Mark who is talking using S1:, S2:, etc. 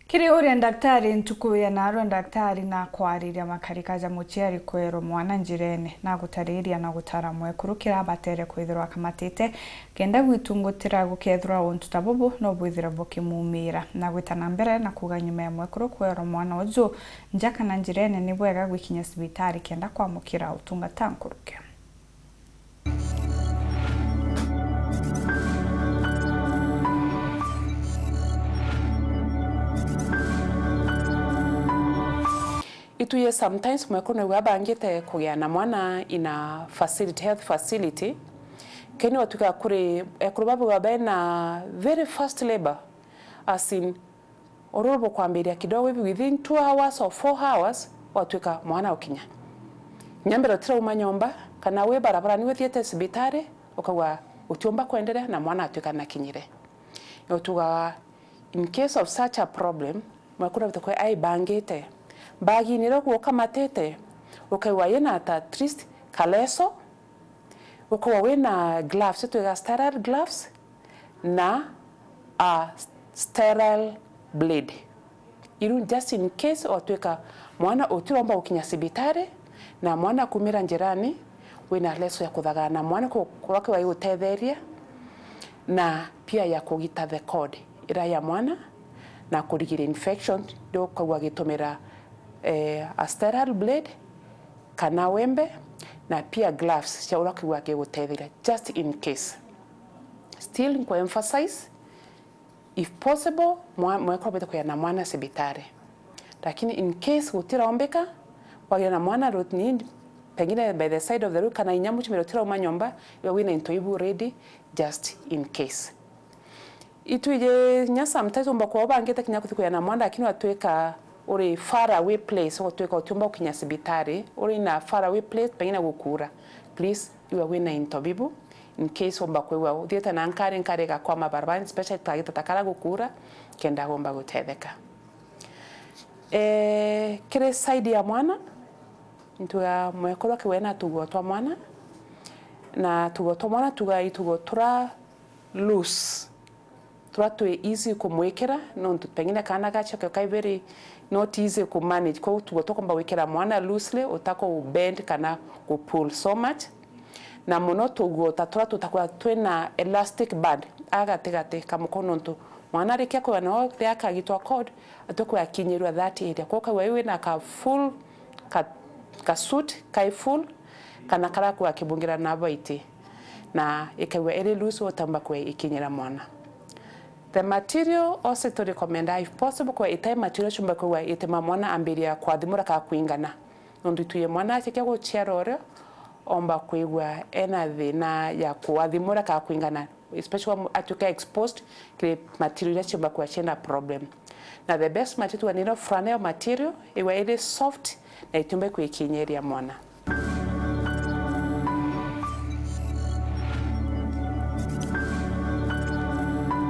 S1: Kiri Ûria Ndagitarî ntukuya naro Ndagitarî na KWARIRIA makarikaja muciari kwero mwana NJIRENE na gutariria na gutara mwekuru kirabatere kwithirwa kamatite kenda gwitungutira gukethura untu tabubu no bwithira bukimumira na gwitana mbere na kuga nyuma ya mwekuru kwero mwana uju njaka na NJIRENE ni bwega gwikinya CIBITARI kenda kwamukira utungata nkuruke.
S2: Ituye sometimes mwekunu wabangite kugia na mwana ina facility, health facility keni watuka kuri ekurubabu wabe na very fast labor as in ororobo kwambiria kidogo within 2 hours or 4 hours watuka mwana ukinya nyambero tira umanyomba kana we barabara niwe thiete CIBITARI ukawa utiomba kuendelea na mwana atuka nakinyire yotuga in case of such a problem mwekunu watukwe ai bangite bagi niro gukamatite ukaiwa yena at least kaleso ukawa wena gloves to sterile gloves na a sterile blade iru just in case otweka mwana utiromba ukinya CIBITARI na mwana kumira njirani wena leso ya kuthagana mwana kurake wa gutetheria na pia ya kugita the code ira ya mwana na kurigira infection do kwa gitumira a sterile blade kana wembe na pia gloves cha uraki wake gutetheria just in case. Still kwa emphasize if possible mwekwa beta kwa na mwana CIBITARI lakini in case utiraombeka kwa na mwana rotni pengine by the side of the road kana inyamu chimerotira umanyomba ya wina intoibu ready just in case. Ituije nyasa mtazo mbako obangeta kinyakuthi kwa na mwana lakini watweka uri far away place otweka utumba ukinya CIBITARI uri na far away place pengine gukura please you are wina intobibu in case omba kwewa uthieta na nkari ga kwa mabarabara especially tagita takara gukura kenda omba gutetheka kire side ya mwana ntuga mwekoro kwena tugotwa mwana na tugotwa mwana tugotura loose turatwe easy kumwekera no pengine kana gacha kai very not easy to manage kwa tugotoka mba wekera mwana loosely utako bend kana ku pull so much na mono tugota tutakwa twena elastic band agategate kamukono ntu mwana rekia kwa no yaka gitwa cord atoko yakinyirwa that area kwa wewe na ka full ka suit kai full kana kara kwa kibungira na baiti na ikawe ele loose otamba kwa ikinyira mwana. The material also to recommend if possible kwa ite material chumba kwa ite mwana ambiria kwa thimura ka kuingana nondu tuye mwana cheke go cherore omba kuigwa enathi na ya kwa thimura ka kuingana especially atuka exposed kile material chumba kwa chena problem na the best material ni no flannel material iwe ile soft na itumbe kwa kinyeria mwana.